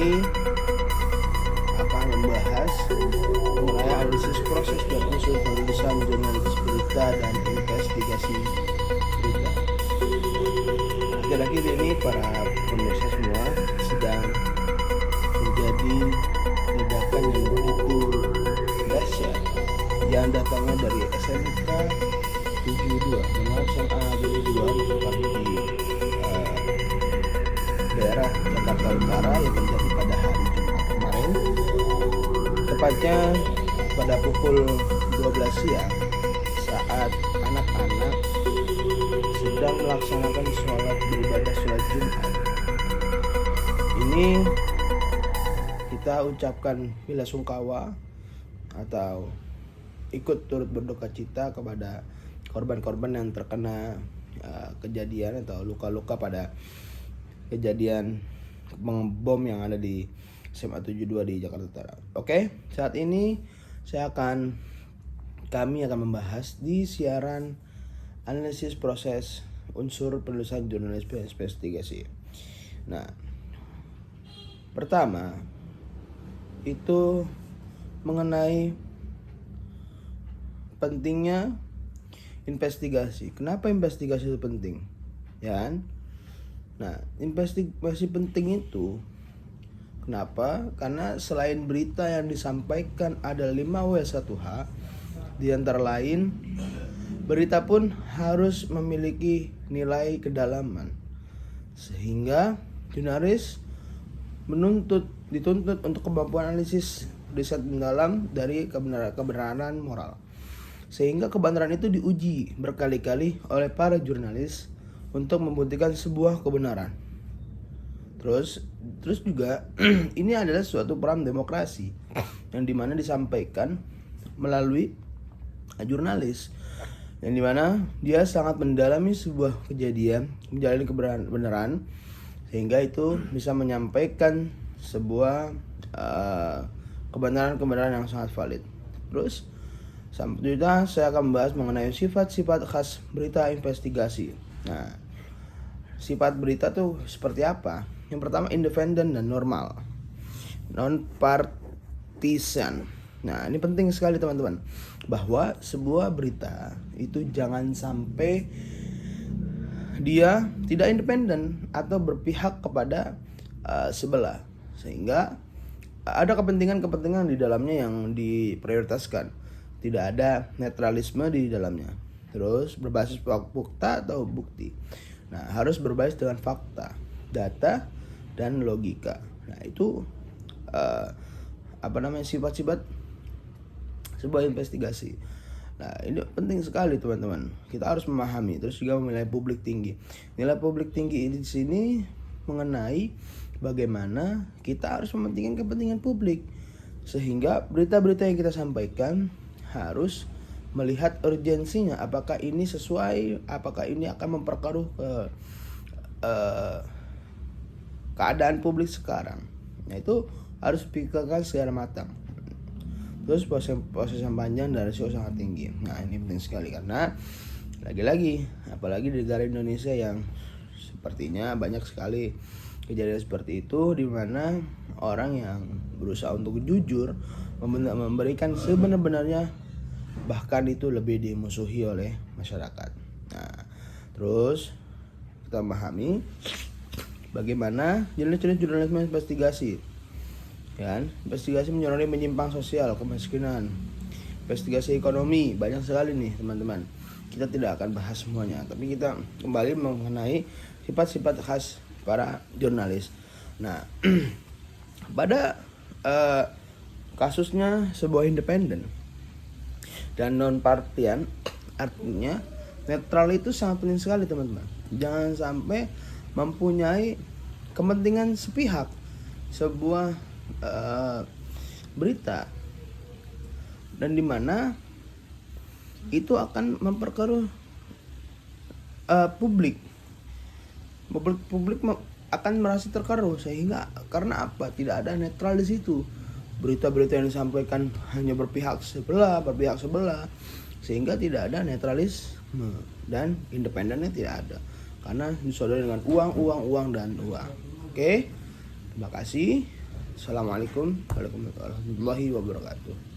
ini akan membahas mengenai analisis proses dan unsur penulisan jurnalistik berita dan investigasi berita. Akhir-akhir ini para pemirsa semua sedang menjadi ledakan yang begitu dahsyat yang datangnya dari SMK 72, SMA 72 tepatnya di daerah Jakarta Utara yang terjadi pada hari Jumat kemarin, tepatnya pada pukul 12 siang saat anak-anak sedang melaksanakan beribadah sholat Jumat. Ini kita ucapkan bela sungkawa atau ikut turut berduka cita kepada korban-korban yang terkena kejadian atau luka-luka pada kejadian bom yang ada di SMA 72 di Jakarta Utara. Oke, saat ini kami akan membahas di siaran analisis proses unsur penulisan jurnalistik investigasi. Nah, pertama itu mengenai pentingnya investigasi. Kenapa investigasi itu penting? Ya kan? Nah, investigasi penting itu kenapa? Karena selain berita yang disampaikan ada 5W1H, di antara lain berita pun harus memiliki nilai kedalaman, sehingga jurnalis dituntut untuk kemampuan analisis riset mendalam dari kebenaran moral, sehingga kebenaran itu diuji berkali-kali oleh para jurnalis untuk membuktikan sebuah kebenaran. Terus juga ini adalah suatu peran demokrasi yang dimana disampaikan melalui jurnalis, yang dimana dia sangat mendalami sebuah kejadian, menjalani kebenaran, sehingga itu bisa menyampaikan sebuah kebenaran yang sangat valid. Terus selanjutnya saya akan membahas mengenai sifat-sifat khas berita investigasi. Nah, sifat berita tuh seperti apa? Yang pertama, independen dan normal, non partisan. Nah, ini penting sekali teman-teman, bahwa sebuah berita itu jangan sampai dia tidak independen atau berpihak kepada sebelah, sehingga ada kepentingan-kepentingan di dalamnya yang diprioritaskan. Tidak ada netralisme di dalamnya. Terus berbasis fakta atau bukti. Nah, harus berbasis dengan fakta, data, dan logika. Nah, itu sifat-sifat sebuah investigasi. Nah, ini penting sekali teman-teman. Kita harus memahami, terus juga nilai publik tinggi. Nilai publik tinggi di sini mengenai bagaimana kita harus mementingkan kepentingan publik, sehingga berita-berita yang kita sampaikan harus melihat urgensinya, apakah ini sesuai, apakah ini akan memperkeruh keadaan publik sekarang. Nah, itu harus dipikirkan secara matang. Terus proses yang panjang dan risiko sangat tinggi. Nah, ini penting sekali karena lagi-lagi apalagi di negara Indonesia yang sepertinya banyak sekali kejadian seperti itu, di mana orang yang berusaha untuk jujur memberikan sebenar-benarnya, bahkan itu lebih dimusuhi oleh masyarakat. Nah, terus kita memahami bagaimana jenis-jenis jurnalisme investigasi. Ya, investigasi menyoroti menyimpang sosial, kemiskinan, investigasi ekonomi, banyak sekali nih teman-teman. Kita tidak akan bahas semuanya, tapi kita kembali mengenai sifat-sifat khas para jurnalis. Nah, pada kasusnya sebuah independen dan non partian, artinya netral itu sangat penting sekali teman-teman. Jangan sampai mempunyai kepentingan sepihak sebuah berita, dan dimana itu akan memperkeruh publik akan merasa terkeruh, sehingga karena apa? Tidak ada netral di situ. Berita-berita yang disampaikan hanya berpihak sebelah, sehingga tidak ada netralisme dan independennya tidak ada, karena disodori dengan uang dan uang. Oke, terima kasih. Assalamualaikum warahmatullahi wabarakatuh.